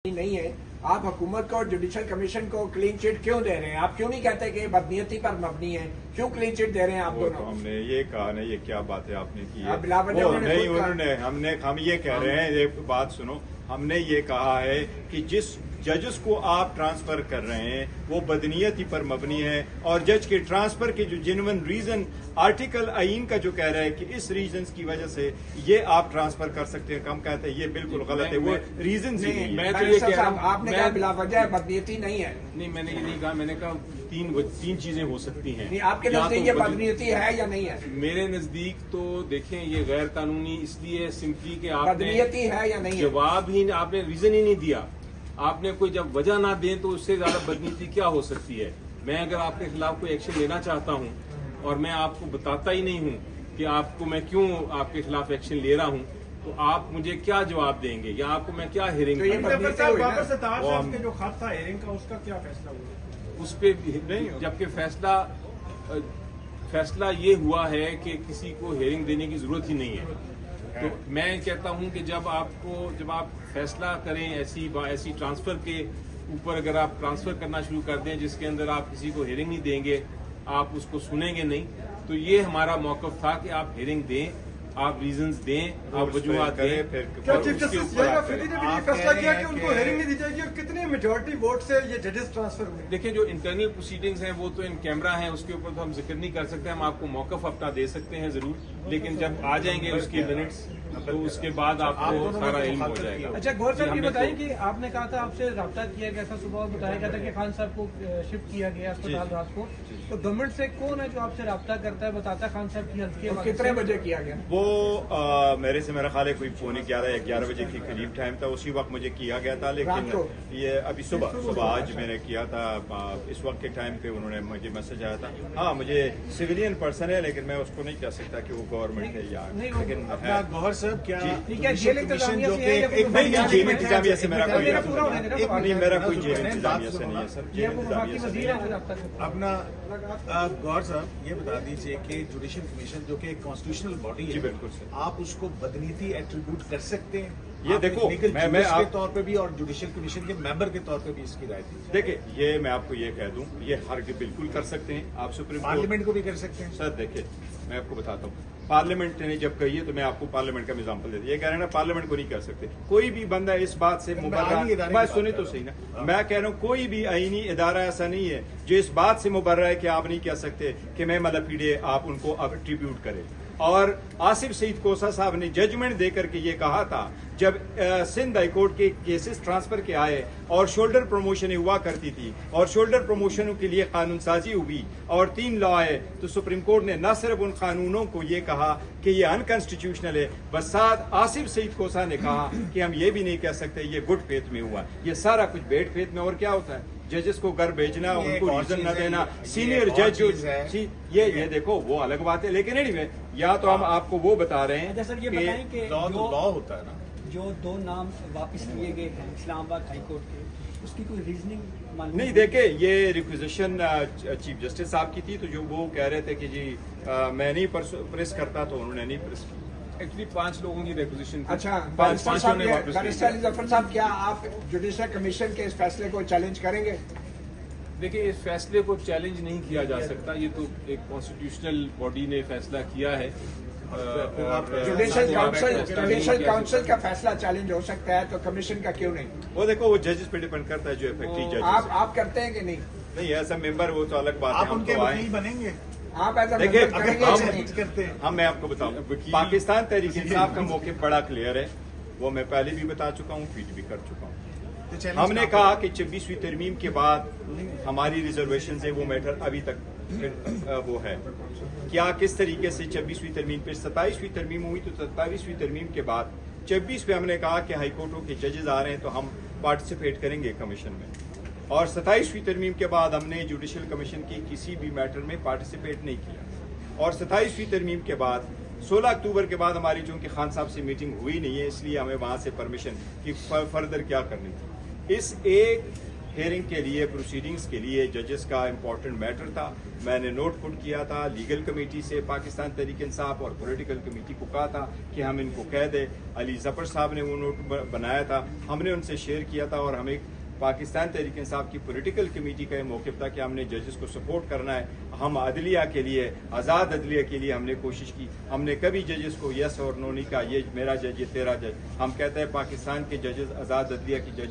नहीं है। आप हुकूमत को और जुडिशल कमीशन को क्लीन चिट क्यों दे रहे हैं? आप क्यों नहीं कहते कि बदनीयती पर मबनी है? क्यों क्लीन चिट दे रहे हैं आप दोनों? तो हमने ये कहा ना, ये क्या बात है आपने की है? नहीं, उन्होंने हम ये कह रहे हैं, ये बात सुनो, हमने ये कहा है कि जिस जजेस को आप ट्रांसफर कर रहे हैं वो बदनीयती पर मबनी है, और जज के ट्रांसफर के जो जेन्युइन रीजन आर्टिकल आइन का जो कह रहा है कि इस रीजन की वजह से ये आप ट्रांसफर कर सकते हैं, हम कहते हैं ये बिल्कुल गलत है। वो रीजन नहीं, मैं तो ये कह रहा हूं, आपने कहा बिला वजह बदनीयती नहीं है। नहीं, मैंने ये नहीं कहा, मैंने कहा तीन चीजें हो सकती हैं। नहीं, आपके नजदीक ये बदनीयती है या नहीं है? मेरे नजदीक तो देखें, ये गैर कानूनी इसलिए सिंपली कि आप बदनीयती है या नहीं है? जवाब ही आपने रीजन ही नहीं दिया। आपने कोई जब वजह ना दें तो उससे ज्यादा बदनीति क्या हो सकती है? मैं अगर आपके खिलाफ कोई एक्शन लेना चाहता हूं और मैं आपको बताता ही नहीं हूं कि आपको मैं क्यों आपके खिलाफ एक्शन ले रहा हूं, तो आप मुझे क्या जवाब देंगे या आपको मैं क्या हियरिंग तो जो खासा हियरिंग का उसका क्या फैसला हुआ? उस पर जबकि फैसला ये हुआ है कि किसी को हियरिंग देने की जरूरत ही नहीं है। तो मैं कहता हूं कि जब आप फैसला करें ऐसी ट्रांसफर के ऊपर, अगर आप ट्रांसफर करना शुरू कर दें जिसके अंदर आप किसी को हियरिंग नहीं देंगे, आप उसको सुनेंगे नहीं, तो ये हमारा मौकफ था कि आप हियरिंग दें, आप रीजंस दें, आप वजूहत दें। क्या चीफ जस्टिस जयगा ने भी फैसला किया कि उनको हियरिंग नहीं दी जाएगी, और कितने मेजॉरिटी वोट से ये जजेस ट्रांसफर हुए? देखिए, जो इंटरनल प्रोसीडिंग्स हैं वो तो इन कैमरा हैं, उसके ऊपर तो हम जिक्र नहीं कर सकते। हम आपको मौकफ अपना दे सकते हैं जरूर, लेकिन जब आ जाएंगे उसके मिनट्स तो उसके बाद आपको सारा इल्म हो जाएगा। अच्छा, गौर साहब ये बताइए कि आपने कहा था आपसे रब्ता किया गया था सुबह, बताया गया था कि खान साहब को शिफ्ट किया गया अस्पताल रात को, तो गवर्नमेंट से कौन है जो आपसे रब्ता करता है, बताता है खान साहब की हेल्थ के? कितने बजे किया गया वो? मेरे से मेरा ख्याल है कोई पौने 11 बजे के करीब टाइम था, उसी वक्त मुझे किया गया था। लेकिन ये अभी सुबह आज मैंने किया था, इस वक्त के टाइम पे उन्होंने मुझे मैसेज आया था। हाँ, मुझे सिविलियन पर्सन है, लेकिन मैं उसको नहीं कह सकता कि वो गवर्नमेंट है या, लेकिन गौहर साहब क्या जेल इंतजामिया से है? जेल इंतजामिया से मेरा कोई जेल इंतजामिया से नहीं है सर, जेल इंतजामिया से नहीं है। अपना गौर साहब ये बता दीजिए कि जुडिशल कमीशन जो कि एक कॉन्स्टिट्यूशनल बॉडी है, बिल्कुल सर, आप उसको बदनीति एट्रीब्यूट कर सकते हैं? ये देखो, मैं के तौर पे भी और जुडिशल कमीशन के मेंबर के तौर पे भी इसकी राय दीजिए। देखिए, ये मैं आपको ये कह दूं, ये हर के बिल्कुल कर सकते हैं। आप सुप्रीम पार्लियामेंट को भी कर सकते हैं सर। देखिए, मैं आपको बताता हूँ, पार्लियामेंट ने जब कही है तो मैं आपको पार्लियामेंट का एग्जांपल देता हूं। ये कह रहे हैं ना पार्लियामेंट को नहीं कर सकते। कोई भी बंदा इस बात से मुबर्रा, मैं सुने तो सही ना, मैं कह रहा हूँ कोई भी आईनी इदारा ऐसा नहीं है जो इस बात से मुबर्रा है कि आप नहीं कह सकते कि मैं मतलब पीड़े आप उनको ट्रिब्यूट करें। और आसिफ सईद कोसा साहब ने जजमेंट देकर के ये कहा था, जब सिंध हाईकोर्ट के केसेस ट्रांसफर के आए और शोल्डर प्रमोशन हुआ करती थी और शोल्डर प्रमोशनों के लिए कानून साजी हुई और 3 लॉ आए, तो सुप्रीम कोर्ट ने न सिर्फ उन कानूनों को ये कहा कि ये अनकॉन्स्टिट्यूशनल है, बस साथ आसिफ सईद कोसा ने कहा कि हम ये भी नहीं कह सकते ये गुड फेथ में हुआ। ये सारा कुछ बैड फेथ में। और क्या होता है, जजेस को घर भेजना, उनको रीजन न देना, सीनियर जज ये देखो वो अलग बात है। लेकिन एनीवे, या तो हम आपको वो बता रहे हैं। सर ये बताएं कि लॉ होता है ना, जो 2 नाम वापस लिए गए हैं इस्लामाबाद हाईकोर्ट के, उसकी कोई रीजनिंग नहीं? देखे, ये रिक्विजिशन चीफ जस्टिस साहब की थी, तो जो वो कह रहे थे कि जी मैं नहीं प्रेस करता, तो उन्होंने नहीं प्रेस की। एक्चुअली 5 लोगों की रिक्विजिशन थी। अच्छा, पांचों ने वापस जफर साहब, क्या आप जुडिशल कमीशन के इस फैसले को चैलेंज करेंगे? देखिए, इस फैसले को चैलेंज नहीं किया जा सकता, ये तो एक कॉन्स्टिट्यूशनल बॉडी ने फैसला किया है। जुडिशल काउंसिल का फैसला चैलेंज हो सकता है, तो कमीशन का क्यों नहीं? वो देखो, वो जजेस पे डिपेंड करता है, जो इफेक्टिव जजेस। आप करते हैं कि नहीं? नहीं, ऐसा मेंबर वो तो अलग बात है। आप उनके वकील बनेंगे? आप ऐसा देखिए, करते हैं। हम मैं आपको बताऊं, पाकिस्तान तहरीक इंसाफ का मौके बड़ा क्लियर है, वो मैं पहले भी बता चुका हूँ, ट्वीट भी कर चुका हूँ। हमने कहा कि 26वीं तरमीम के बाद हमारी रिजर्वेशन है, वो मैटर अभी तक वो है। क्या किस तरीके से 26वीं तरमीम पे 27वीं तरमीम हुई, तो 27वीं तरमीम के बाद 26 पे हमने कहा कि हाईकोर्टों के जजेस आ रहे हैं तो हम पार्टिसिपेट करेंगे कमीशन में, और 27वीं तरमीम के बाद हमने जुडिशल कमीशन की किसी भी मैटर में पार्टिसिपेट नहीं किया। और 27वीं तरमीम के बाद 16 अक्टूबर के बाद हमारी चूंकि खान साहब से मीटिंग हुई नहीं है, इसलिए हमें वहां से परमिशन कि फर्दर क्या करनी थी। इस एक हेयरिंग के लिए, प्रोसीडिंग्स के लिए जजेस का इम्पोर्टेंट मैटर था। मैंने नोट पुट किया था लीगल कमेटी से, पाकिस्तान तहरीक इंसाफ और पॉलिटिकल कमेटी को कहा था कि हम इनको कह दें। अली जफर साहब ने वो नोट बनाया था, हमने उनसे शेयर किया था और हमें पाकिस्तान तहरीक इंसाफ की पॉलिटिकल कमेटी का ये मौक़िफ़ था कि हमने जजेस को सपोर्ट करना है। हम अदलिया के लिए, आज़ाद अदलिया के लिए हमने कोशिश की। हमने कभी जजेस को यस और नो नहीं कहा, ये मेरा जज, ये तेरा जज। हम कहते हैं पाकिस्तान के जजेस, आज़ाद अदलिया की जज